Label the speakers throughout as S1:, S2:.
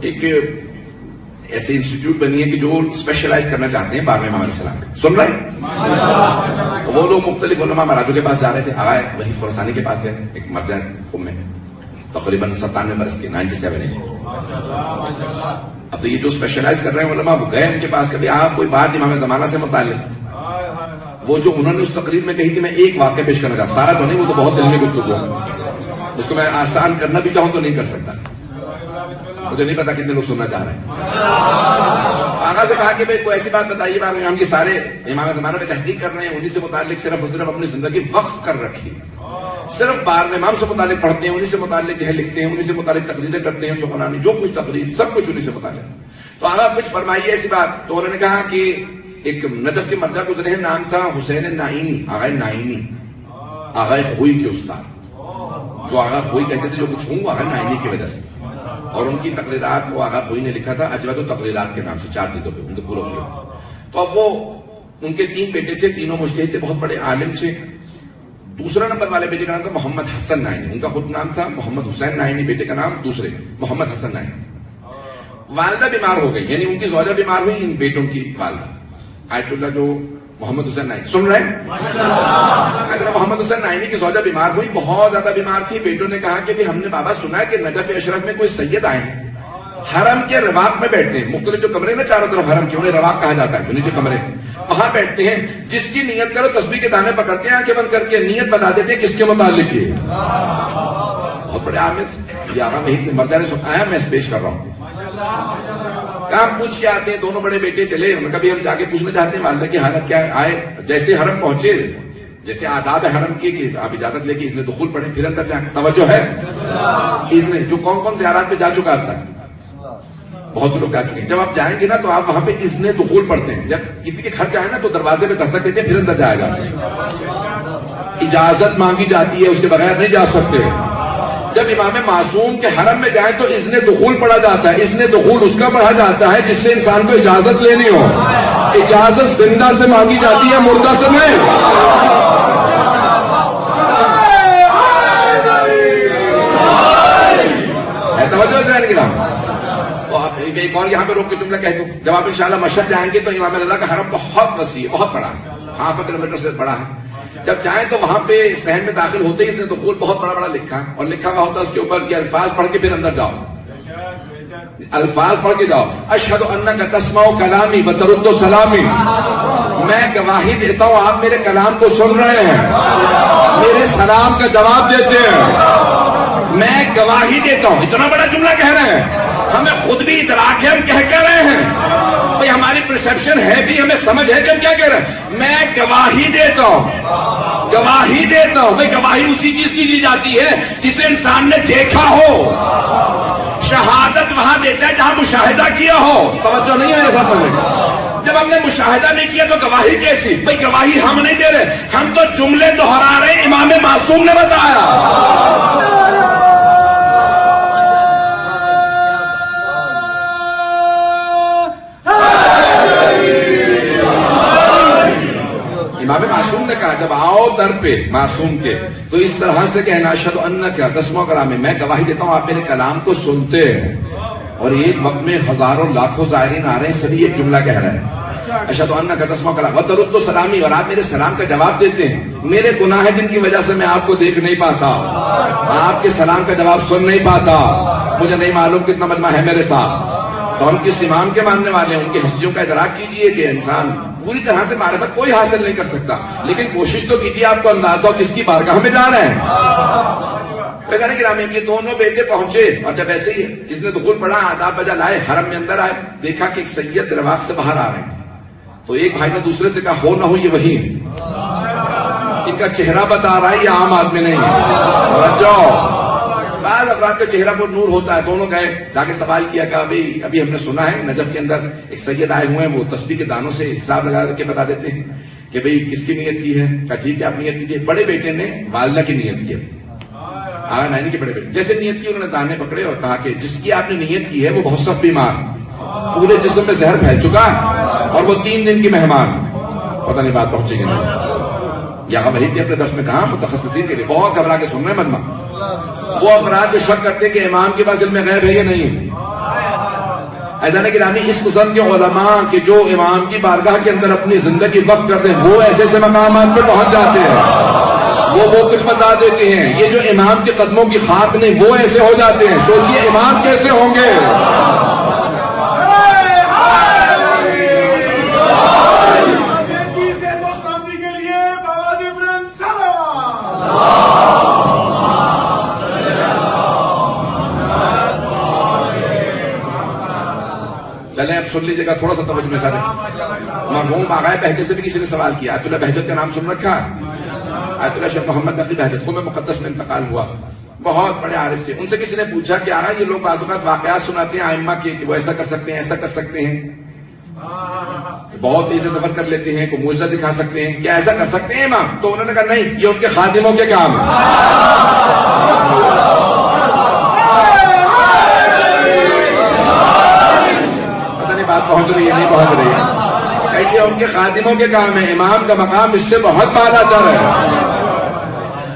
S1: ایک ایسے انسٹیٹیوٹ بنی ہے کہ جو اسپیشلائز کرنا چاہتے ہیں 12ویں امام علیہ السلام پہ. سن رہے ہیں؟ وہ لوگ مختلف علماء مراجوں کے پاس جا رہے تھے. آغا وحید خراسانی کے پاس گئے, ایک مرجع قم میں, تقریباً 97 برس کے, 97 ایج. اب تو یہ جو اسپیشلائز کر رہے ہیں علماء, وہ گئے ان کے پاس, کبھی آپ کوئی بات امام زمانہ سے متعلق, وہ جو انہوں نے اس تقریر میں کہی تھی, میں ایک واقعہ پیش کرنا چاہتا, سارا تو نہیں, وہ تو بہت علمی گفتگو ہے, اس کو میں آسان کرنا بھی چاہوں تو نہیں کر سکتا, مجھے نہیں پتا کتنے لوگ سننا چاہ رہے ہیں. آغا سے کہا کہ بھائی کوئی ایسی بات بتائیے, ہم یہ سارے امام زمانہ پہ تحقیق کر رہے ہیں, انہی سے متعلق صرف اور صرف اپنی زندگی وقف کر رکھی, صرف 12 امام سے متعلق پڑھتے ہیں, انہی سے متعلق لکھتے ہیں, انہی سے متعلق تقریریں کرتے ہیں, سخنانی جو کچھ تقریر سب کچھ انہی سے متعلق. تو آغا کچھ فرمائیے ایسی بات. تو انہوں نے کہا کہ ایک نجف کے مرجع گزرے ہیں, نام تھا حسین نائینی, آغا نائینی, آغا خوئی کے استاد, جو آغا خوئی کہتے تھے جو کچھ ہوں آغا نائینی کی وجہ سے. اور ان کی تقریرات کو آغا خوئی نے لکھا تھا اجود تقریرات کے نام سے, 4 جلدوں پہ ان کے پورا خلاف. تو اب وہ ان کے 3 بیٹے تھے, تینوں مجتہد تھے, بہت بڑے عالم تھے. دوسرا نمبر والے بیٹے کا نام تھا محمد حسن نائینی, ان کا خود نام تھا محمد حسین نائینی, بیٹے کا نام دوسرے محمد حسن نائینی. والدہ بیمار ہو گئی, یعنی ان کی زوجہ بیمار ہوئی, ان بیٹوں کی والدہ آیت اللہ جو محمد حسین نائینی, سن رہے ہیں, محمد حسین نائینی کی زوجہ بیمار ہوئی, بہت زیادہ بیمار تھی. بیٹوں نے کہا کہ ہم نے بابا سنا ہے کہ نجف اشرف میں کوئی سید آئے ہیں, حرم کے رواق میں بیٹھتے ہیں, مختلف جو کمرے نا چاروں طرف حرم کے, انہیں رواق کہا جاتا ہے, جو نیچے کمرے, وہاں بیٹھتے ہیں. جس کی نیت کرو تسبیح کے دانے پکڑتے ہیں, آنکھیں بند کر کے نیت بتا دیتے ہیں کس کے متعلق ہے. بہت بڑے عامل, یہ آغا وحید مرجع نے سنایا, میں پیش کر رہا ہوں. کام پوچھ کے آتے ہیں, دونوں بڑے بیٹے چلے, کبھی ہم جا کے پوچھنا چاہتے ہیں والدہ کی حالت کیا ہے. آئے, جیسے حرم پہنچے, جیسے آداب ہے حرم کی کہ آپ اجازت لے کے اذن دخول پڑھیں, پھر اندر جائیں, توجہ ہے, اذن جو کون کون زیارات پہ جا چکا تھا, بہت سے لوگ جا چکے ہیں. جب آپ جائیں گے نا تو آپ وہاں پہ اذن دخول پڑھتے ہیں. جب کسی کے گھر جائیں نا تو دروازے پہ دستک دیتے ہیں, پھر اندر جایا جاتا ہے, اجازت مانگی جاتی ہے, اس کے بغیر نہیں جا سکتے. جب امام معصوم کے حرم میں جائیں تو اذن دخول پڑھا جاتا ہے. اذن دخول اس کا پڑھا جاتا ہے جس سے انسان کو اجازت لینی ہو. اجازت زندہ سے مانگی جاتی ہے, مردہ سے نہیں. توجہ ذہن کی نام. ایک اور یہاں پہ روک کے جملہ کہہ دوں, جب آپ انشاءاللہ مشہد جائیں گے تو امام رضا کا حرم بہت وسیع, بہت بڑا ہے, 500 کلومیٹر سے بڑا ہے. جب جائیں تو وہاں پہ صحن میں داخل ہوتے ہی اس نے دخول بہت بڑا بڑا لکھا, اور لکھا ہوا ہوتا ہے اس کے اوپر کہ الفاظ پڑھ کے پھر اندر جاؤ, الفاظ پڑھ کے جاؤ. اشہد انک تسمع کلامی وترد سلامی, میں گواہی دیتا ہوں آپ میرے کلام کو سن رہے ہیں, میرے سلام کا جواب دیتے ہیں, میں گواہی دیتا ہوں. اتنا بڑا جملہ کہہ رہے ہیں, ہمیں خود بھی ادراک ہے ہم کہہ رہے ہیں, بھئی ہماری پرسپشن ہے بھی, ہمیں سمجھ ہے کہ ہم کیا کہہ رہے ہیں. میں گواہی دیتا ہوں, گواہی دیتا ہوں. بھئی گواہی اسی چیز کی دی جاتی ہے جسے انسان نے دیکھا ہو. شہادت وہاں دیتا ہے جہاں مشاہدہ کیا ہو. توجہ نہیں ہے ایسا پڑھنے کا. جب ہم نے مشاہدہ نہیں کیا تو گواہی کیسی؟ بھئی گواہی ہم نہیں دے رہے, ہم تو جملے دہرا رہے ہیں, امام معصوم نے بتایا. امام معصوم نے کہا جب آؤ در پہ معصوم کے تو اس طرح سے کہنا, اشہد انک تسمع کلامی, میں گواہی دیتا ہوں آپ میرے کلام کو سنتے ہیں. اور ایک وقت میں ہزاروں لاکھوں زائرین آ رہے ہیں, سبھی ایک جملہ کہہ رہے ہیں, اشہد انک تسمع کلامی وترد سلامی, اور آپ میرے سلام کا جواب دیتے ہیں. میرے گناہ جن کی وجہ سے میں آپ کو دیکھ نہیں پاتا, آپ کے سلام کا جواب سن نہیں پاتا, مجھے نہیں معلوم کتنا مجمع ہے میرے ساتھ. تو ہم کس امام کے ماننے والے ہیں, ان کی ہستیوں کا ادراک کیجئے کہ انسان پوری طرح سے معرفت کوئی حاصل نہیں کر سکتا, لیکن کوشش تو کیجیے آپ کو اندازہ ہو کس کی بارگاہ میں جا رہے ہیں. یہ دونوں بیٹے پہنچے, اور جب ایسے ہی اس نے دخول پڑھا, آداب بجا لائے, حرم میں اندر آئے, دیکھا کہ ایک سید رواق سے باہر آ رہے ہیں. تو ایک بھائی نے دوسرے سے کہا ہو نہ ہو یہ وہی ہے, ان کا چہرہ بتا رہا ہے, یہ عام آدمی نہیں ہے. بعض افراد کا چہرہ پر نور ہوتا ہے. دونوں گئے, جا کے سوال کیا کہ ابھی ہم نے سنا ہے نجف کے اندر ایک سید آئے ہوئے ہیں, وہ تسبیح کے دانوں سے حساب لگا کے بتا دیتے ہیں کہ بھئی کس کی نیت کی ہے. کہا ٹھیک ہے آپ نیت کیجیے. بڑے بیٹے نے والدہ کی نیت کی, آغا نائینی کے بڑے بیٹے جیسے نیت کی, انہوں نے دانے پکڑے اور کہا کہ جس کی آپ نے نیت کی ہے وہ بہت سخت بیمار, پورے جسم میں زہر پھیل چکا ہے, اور وہ 3 دن کی مہمان, پتہ نہیں بات پہنچے گی نہیں. یہاں وحید نے اپنے درس میں کہا متخصصین کے لیے بہت گھبرا کے سن رہے مجمع, وہ افراد جو شک کرتے کہ امام کے پاس علم غیب ہے یا نہیں, ایسا کہ رامی اس قسم کے علماء کہ جو امام کی بارگاہ کے اندر اپنی زندگی وقف کرتے ہیں وہ ایسے ایسے مقامات پہ پہنچ جاتے ہیں، وہ کچھ بتا دیتے ہیں. یہ جو امام کے قدموں کی خاک نہیں وہ ایسے ہو جاتے ہیں. سوچئے امام کیسے ہوں گے. چلیں اب سن لیجیے گا تھوڑا سا توجہ میں سارے. مرحوم آغائے بہجت سے بھی کسی نے سوال کیا. آیت اللہ بہجت کا نام سن رکھا؟ آیت اللہ شیخ محمد تقی بہجت قم مقدس میں انتقال ہوا، بہت بڑے عارف تھے. ان سے کسی نے پوچھا کہ آغا یہ لوگ بعض اوقات واقعات سناتے ہیں ائمہ کے کہ وہ ایسا کر سکتے ہیں ایسا کر سکتے ہیں، بہت تیزی سے سفر کر لیتے ہیں، کوئی معجزہ دکھا سکتے ہیں، کیا ایسا کر سکتے ہیں امام؟ تو انہوں نے کہا نہیں، یہ ان کے خادموں کے کام ہے. بات پہنچ رہی ہے نہیں پہنچ رہی ہے؟ یہ ان کے خادموں کے کام ہے. امام کا مقام اس سے بہت بالا تر ہے.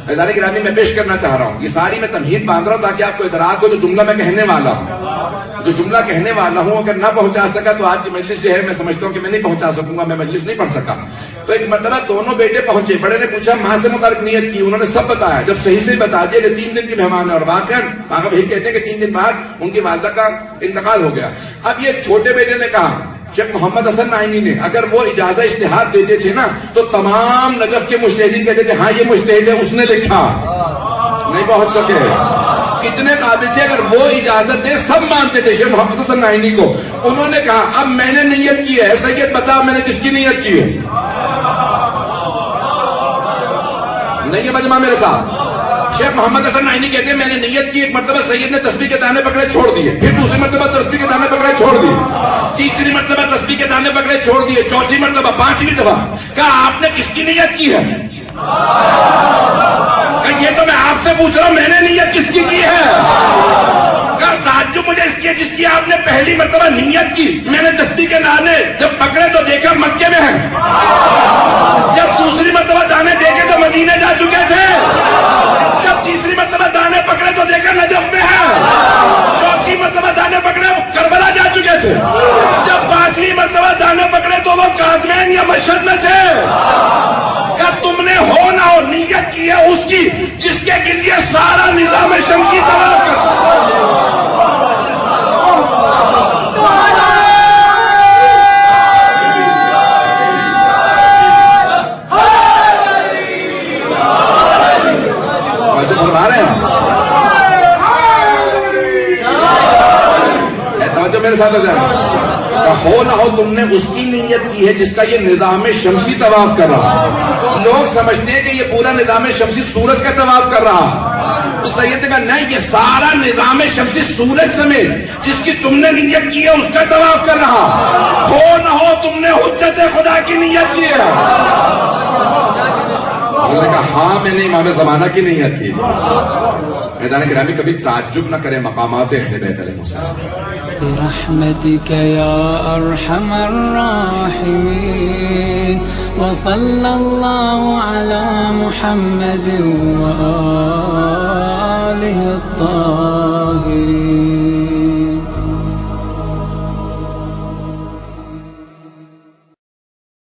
S1: عزیزان گرامی میں پیش کرنا چاہ رہا ہوں، یہ ساری میں تمہید باندھ رہا ہوں تاکہ آپ کو ادراک ہو جو جملہ میں کہنے والا ہوں. جو جملہ کہنے والا ہوں اگر نہ پہنچا سکا تو آج کی مجلس جو ہے میں سمجھتا ہوں کہ میں نہیں پہنچا سکوں گا، میں مجلس نہیں پڑھ سکا. تو ایک مرتبہ دونوں بیٹے پہنچے، بڑے نے پوچھا ماں سے متعلق نیت کی، انہوں نے سب بتایا. جب صحیح سے بتا دیا کہ 3 دن کے مہمان ہیں، اور واقعا آقا بھائی کہتے ہیں کہ 3 دن بعد ان کی والدہ کا انتقال ہو گیا. اب یہ چھوٹے بیٹے نے کہا شیخ محمد حسن نعیمی نے اگر وہ اجازت اجتہاد دیتے تھے نا تو تمام نجف کے مجتہدین کہتے تھے ہاں یہ مجتہد ہے اس نے لکھا. نہیں پہنچ سکے. کتنے قابل تھے اگر وہ اجازت دے سب مانتے تھے شیخ محمد حسن نعیمی کو. انہوں نے کہا اب میں نے نیت کی ہے، سید بتا میں نے کس کی نیت کی ہے؟ نہیں ہے مجمع میرے ساتھ. شیخ محمد حسن نعیمی کہتے ہیں میں نے نیت کی. ایک مرتبہ سید نے تسبیح کے دانے پکڑے چھوڑ دیے، پھر دوسری مرتبہ تسبیح کے دانے پکڑے چھوڑ دیے، تیسری مرتبہ تسبیح کے دانے پکڑے چھوڑ دیے، چوتھی مرتبہ، پانچویں دفعہ کہا آپ نے کس کی نیت کی ہے؟ کہ یہ تو میں آپ سے پوچھ رہا ہوں میں نے نیت کس کی ہے؟ کہ تعجب مجھے اس کی ہے جس کی آپ نے پہلی مرتبہ نیت کی. میں نے تسبیح کے دانے جب پکڑے تو دیکھا مکے میں ہیں، جب دوسری مرتبہ دانے دیکھے تو مدینے جا چکے تھے، جب تیسری مرتبہ دانے پکڑے تو دیکھا نجف میں ہے، چوتھی مرتبہ دانے پکڑے کربلا جا چکے تھے، جب پانچویں مرتبہ دانے پکڑے تو وہ کاظمین یا مشہد میں تھے. کہ تم نے ہو نہ ہو نیت کی ہے اس کی جس کے گردے سارا نظام شمسی طواف کرتا. فرما رہے ہیں توجہ میرے ساتھ ہو نہ ہو تم نے اس کی نیت کی ہے جس کا یہ نظام شمسی طواف کر رہا. لوگ سمجھتے ہیں کہ یہ پورا نظام شمسی سورج کا طواف کر رہا. تو سید نے کہا نہیں، یہ سارا نظام شمسی سورج سمیت جس کی تم نے نیت کی ہے اس کا طواف کر رہا. ہو نہ ہو تم نے حجت خدا کی نیت کی ہے. انہوں نے کہا ہاں میں نے امام زمانہ کی نیت کی. میدان گرامی کبھی تعجب نہ کرے مقامات اہل بیت علیہ السلام.
S2: برحمتك يا أرحم الراحمين وصلى الله على محمد وآله الطاهرين.